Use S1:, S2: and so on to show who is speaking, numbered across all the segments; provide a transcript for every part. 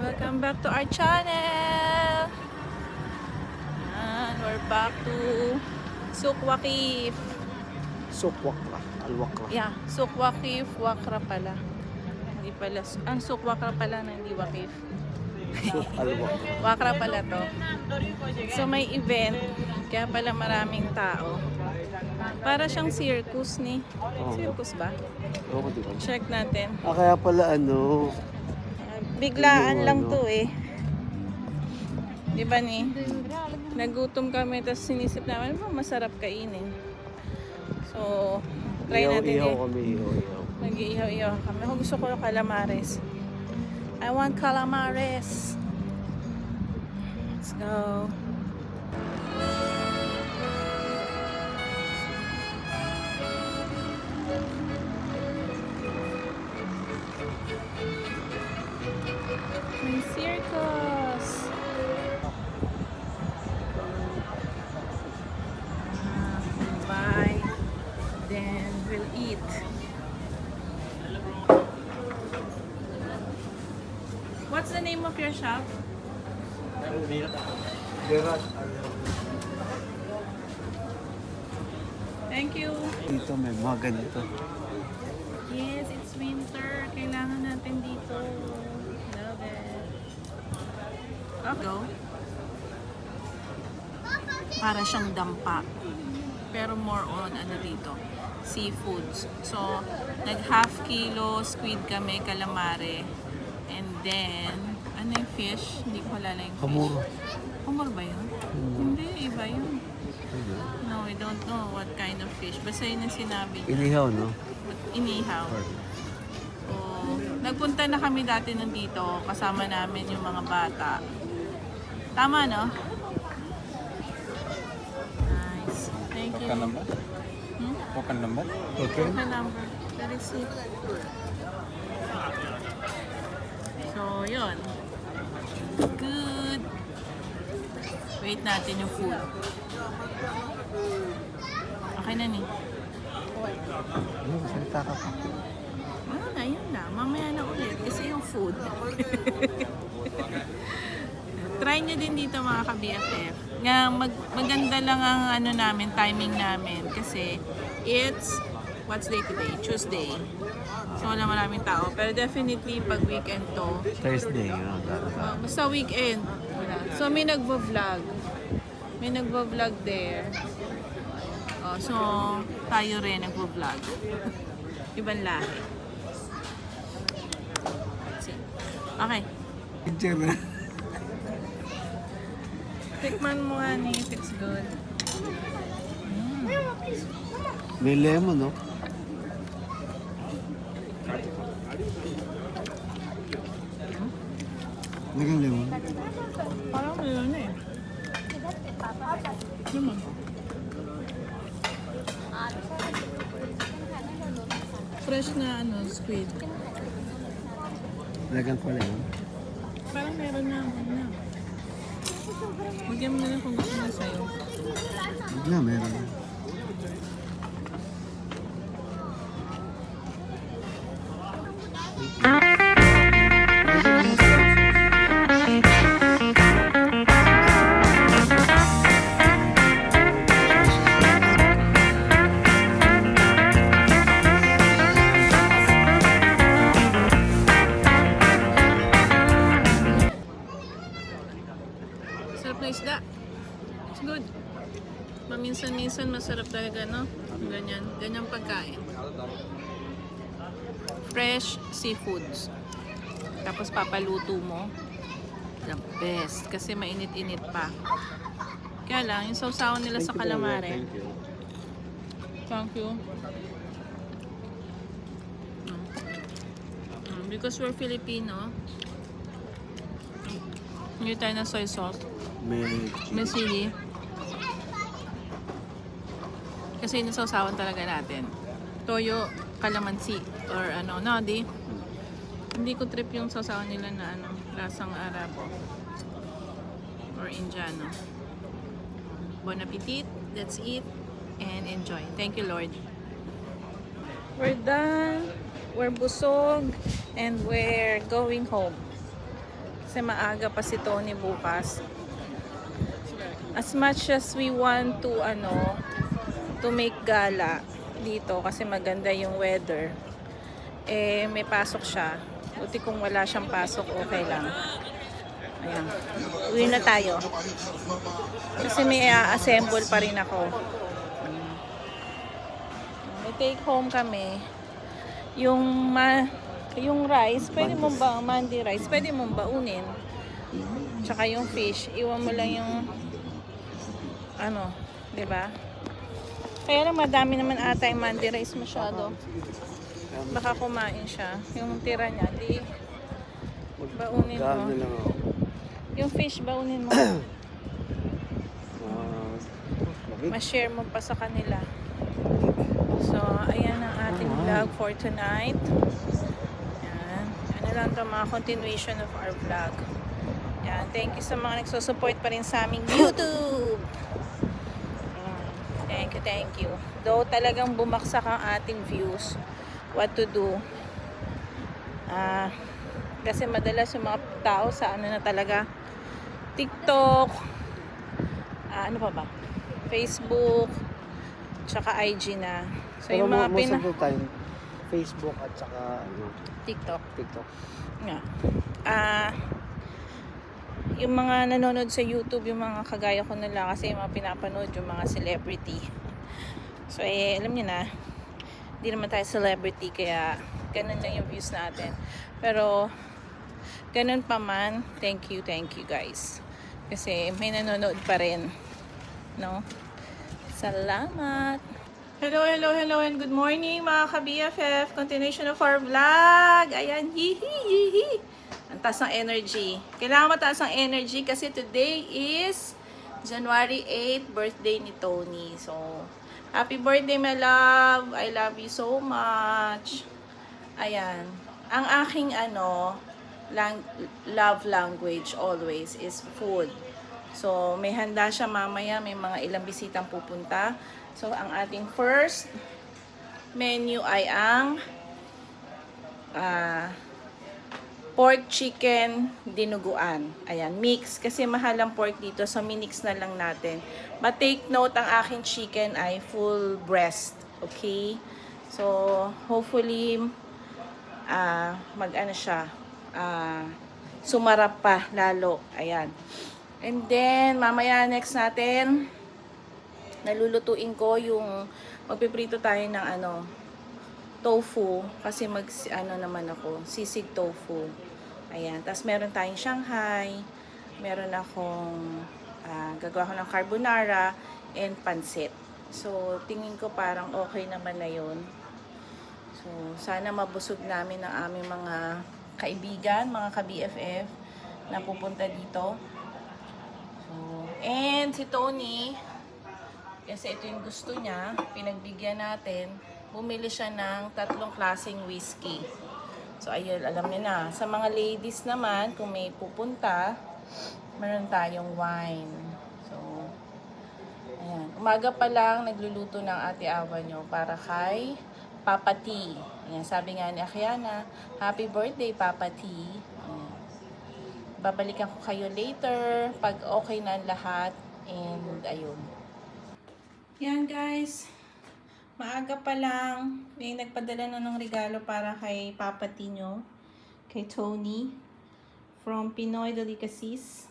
S1: Welcome back to our channel! And we're back to Souq Waqif.
S2: Souq Waqra, Al-Waqra.
S1: Yeah, Souq Waqif, Waqra pala. Hindi pala, ang Souq Waqra pala na hindi Waqif.
S2: Souq Al-Waqra.
S1: Waqra pala to. So may event, kaya pala maraming tao. Para siyang circus ni. Circus ba?
S2: Oo, di ba?
S1: Check natin.
S2: Kaya pala
S1: Biglaan lang to eh. Di ba ni? Nagutom kami, tapos sinisip namin, masarap kainin. So, try natin
S2: Ihaw
S1: eh.
S2: kami, ihaw.
S1: Mag-iihaw-ihaw kami. Ako gusto ko yung calamares. I want calamares. Let's go. May circus. We'll buy, then we'll eat. What's the name of your shop? Thank you.
S2: Dito may mga ganito.
S1: Yes, it's winter. Kailangan natin dito. Love it. Go. Para siyang dampa. Pero more on ano dito, seafoods. So, nag half kilo squid kami, calamare. And then, ano yung fish? Hindi ko alala yung fish.
S2: Hamur.
S1: Hamur ba yun? Hindi, iba yun. No, we don't know what kind of fish. Basta yun ang sinabi niya.
S2: Inihaw, no?
S1: Inihaw. So, nagpunta na kami dati nandito. Kasama namin yung mga bata. Tama, no? Nice. Thank you.
S3: Token number?
S1: Hmm?
S3: Token number?
S2: Okay.
S1: Okay, number. The receipt. So, yun. Good. Wait natin yung food. Okay na ni.
S2: Salita ka pa.
S1: Ano na, yun na. Mamaya na ulit. Kasi yung food. Try nyo din dito mga ka-BFF. Nga maganda lang ang ano namin, timing namin. Kasi it's, what's day today? Tuesday. So wala maraming tao. Pero definitely pag weekend to,
S2: Thursday, yun.
S1: basta weekend. Wala. So may nagvo-vlog. May nagvo-vlog there. Oh, so tayo rin nagvo-vlog. Ibang lahi. See. Okay.
S2: Picture na.
S1: Tikman mo nga ni if it's good.
S2: May lemon, no? Nagang lemon.
S1: Parang yun eh. Naman. Fresh na ano, squid.
S2: Nagang pa lemon.
S1: Parang meron na. Bigyan mo na lang kung gusto na sa'yo.
S2: Wala, meron.
S1: Sarap na isda. It's good. Paminsan-minsan masarap talaga, no? Ganyan. Ganyang pagkain. Fresh seafoods. Tapos papaluto mo. The best. Kasi mainit-init pa. Kaya lang, yung sausawan nila sa calamare.
S2: Thank you.
S1: Thank you. Because we're Filipino, hindi tayo ng soy sauce. May sili. Kasi yun yung sausawan talaga natin. Toyo, calamansi, or ano, no, di? Hindi ko trip yung sausawan nila na ano, lasang Arabo or Indiano. Bon appetit, let's eat and enjoy. Thank you, Lord. We're done. We're busog and we're going home. Kasi maaga pa si Tony bukas. As much as we want to to make gala dito kasi maganda yung weather, eh may pasok siya. Buti kung wala siyang pasok, okay lang. Ayan. Uwi na tayo. Kasi may assemble pa rin ako. May take home kami. Yung rice, pwede mong ba, mandi rice, pwede mong baunin. Tsaka yung fish, iwan mo lang yung di ba? Kaya lang madami naman ata yung mandi rice masyado. Baka kumain siya. Yung tira niya, di baunin mo.
S2: Dami lang ako.
S1: Yung fish, baunin mo. Ma-share mo pa sa kanila. So, ayan ang ating vlog for tonight. Yan. Ano lang to, mga continuation of our vlog. Yan. Thank you sa mga nagsusupport pa rin sa aming YouTube. Thank you. Though talagang bumaksak ang ating views, what to do? Kasi madalas yung mga tao sa na talaga, TikTok, ano pa ba? Facebook, tsaka IG na. So
S2: Pero
S1: yung mga
S2: most of the time, Facebook at saka
S1: TikTok. Yeah. Yung mga nanonood sa YouTube, yung mga kagaya ko nila, kasi yung mga pinapanood yung mga celebrity. So alam niyo na, hindi naman tayo celebrity, kaya ganun lang yung views natin. Pero ganun pa man, thank you guys. Kasi may nanonood pa rin, no? Salamat! Hello, and good morning mga ka-BFF. Continuation of our vlog. Ayan, hihi. Ang taas ng energy. Kailangan mataas ang energy kasi today is January 8, birthday ni Tony. So, happy birthday, my love. I love you so much. Ayan. Ang aking love language always is food. So, may handa siya mamaya. May mga ilang bisitang pupunta. So, ang ating first menu ay ang pork chicken dinuguan. Ayan, mix. Kasi mahal ang pork dito. So, minix na lang natin. But take note, ang aking chicken ay full breast. Okay? So, hopefully, sumarap pa lalo. Ayan. And then, mamaya next natin, nalulutuin ko yung, magpiprito tayo ng tofu. Kasi naman ako, sisig tofu. Ayan. Tapos meron tayong Shanghai. Meron akong, gagawa ko ng carbonara and pancit. So, tingin ko parang okay naman na yun. So, sana mabusog namin ang aming mga kaibigan, mga ka-BFF na pupunta dito. So, and si Tony, kasi ito yung gusto niya, pinagbigyan natin, bumili siya ng 3 klaseng whiskey. So, ayun, alam niyo na. Sa mga ladies naman, kung may pupunta, meron tayong wine. So, ayan. Umaga pa lang, nagluluto ng Ate Awa nyo para kay Papa T. Ayan, sabi nga ni Akiana, happy birthday, Papa T. Ayan. Babalikan ko kayo later pag okay na lahat. And ayun. Yan guys. Maaga pa lang. May nagpadala na ng regalo para kay Papa T nyo. Kay Tony. From Pinoy Delicacies.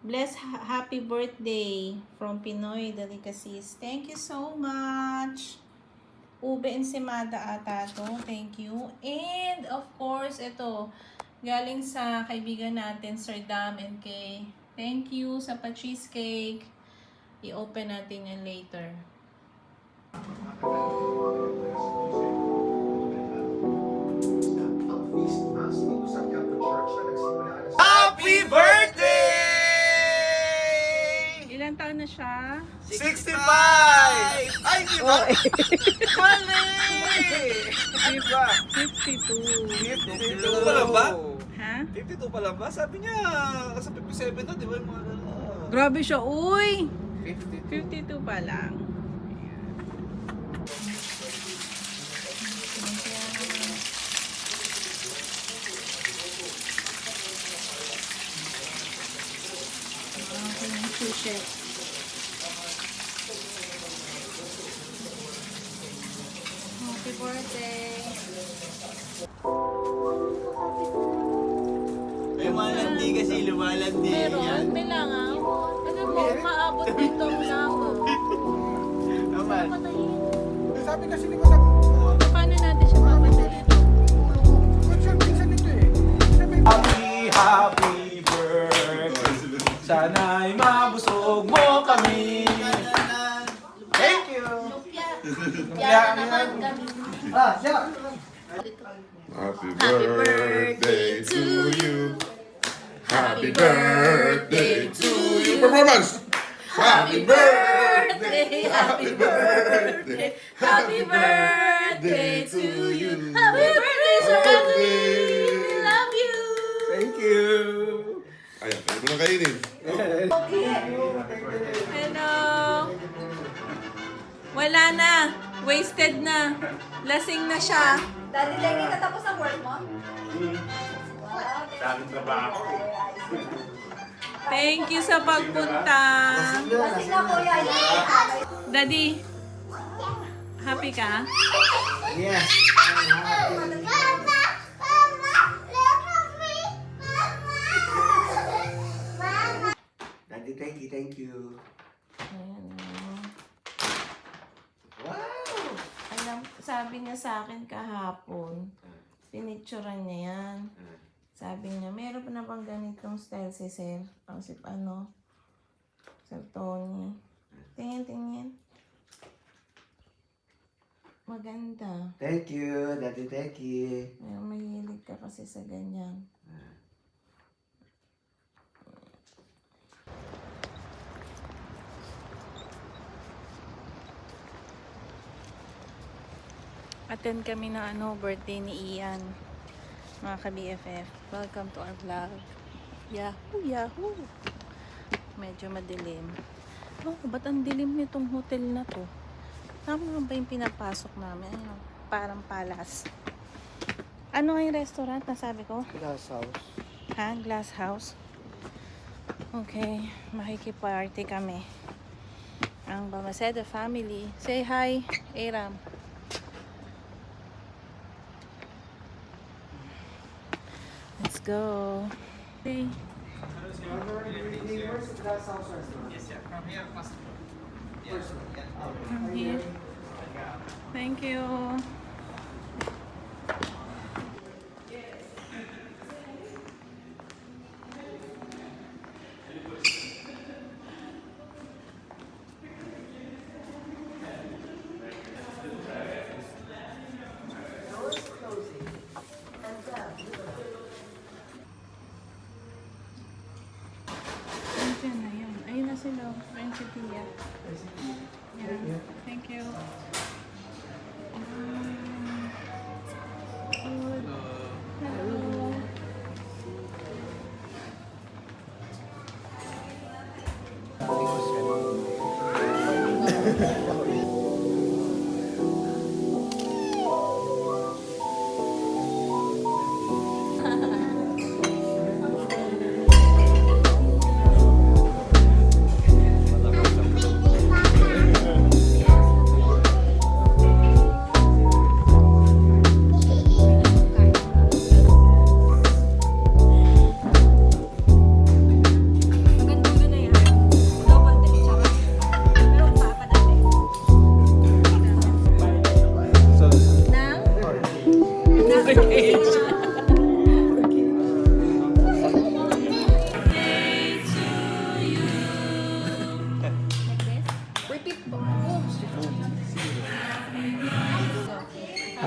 S1: Bless happy birthday from Pinoy Delicacies. Thank you so much. Ube ensimada ata to. Thank you. And of course, ito. Galing sa kaibigan natin, Sir Dam and Kay. Thank you sa pa-cheesecake. I-open natin yan later.
S3: Happy birthday!
S1: Ilan taon na siya?
S3: 65! Ay, di ba? Mali! Di ba?
S1: 52.
S3: 52 pa lang ba?
S1: Ha?
S3: 52 pa lang ba? Sabi niya, kasi 57 na, di ba yung mga
S1: Grabe siya, uy!
S3: 52.
S1: 52 pa lang. t-shirt. Happy birthday!
S3: Lumalandi kasi, lumalandi.
S1: Pero, may langaw. Alam mo, maabot dito ang langaw.
S3: Naman.
S2: Sabi kasi ni Masam,
S1: Paano natin siya papatayin?
S2: concert minsan ito eh. Sabi,
S3: Happy birthday. Sana'y mabusog mo kami. Thank you.
S4: Yan na naman kami.
S2: siya.
S5: Happy birthday to you. Happy birthday to you. Performance. Happy birthday. Happy birthday.
S4: Happy birthday to you. Happy birthday, Sir Anthony. We love you.
S3: Thank you.
S5: Ayan, pwede mo na kainin.
S1: Hello! Wala na. Wasted na. Lasing na siya.
S4: Daddy, lagi ka tapos ang work mo?
S3: Daming trabaho.
S1: Thank you sa pagpunta.
S4: Lasing na kuya.
S1: Daddy, happy ka?
S2: Yes. Daddy, thank you.
S1: Ayan,
S2: Wow!
S1: alam, sabi niya sa akin kahapon, pinicturean niya yan. Sabi niya, meron pa na bang ganitong style si Sir? O si Sir Tony. Tingin. Maganda.
S2: Thank you, Daddy, thank you.
S1: Ay, mahilig ka kasi sa ganyan. Attend kami na birthday ni Ian. Mga ka-BFF. Welcome to our vlog. Yahoo! Medyo madilim. Oh, ba't ang dilim nitong hotel na to? Tama ba yung pinapasok namin? Ayun, parang palace. Ano nga yung restaurant na sabi ko?
S2: Glass house.
S1: Ha? Glass house? Okay. Makikiparty kami. Ang Balmaceda family. Say hi, Aram. Let's go. Okay.
S2: Where's the glass house restaurant?
S3: Yes, sir. From here, possible.
S1: I'm here. Thank you. Nandiyan na yun. Ayun na sila. Friends si Tia. Yeah. Thank you. Good. Hello.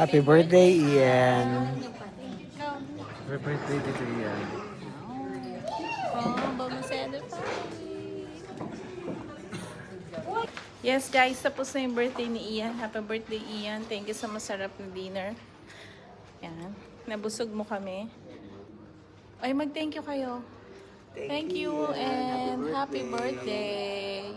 S2: Happy birthday, Ian. Happy birthday to Ian.
S1: Yes guys, tapos na yung birthday ni Ian. Happy birthday Ian. Thank you sa masarap na dinner. Yan. Nabusog mo kami. Ay, mag-thank you kayo. Thank you and happy birthday.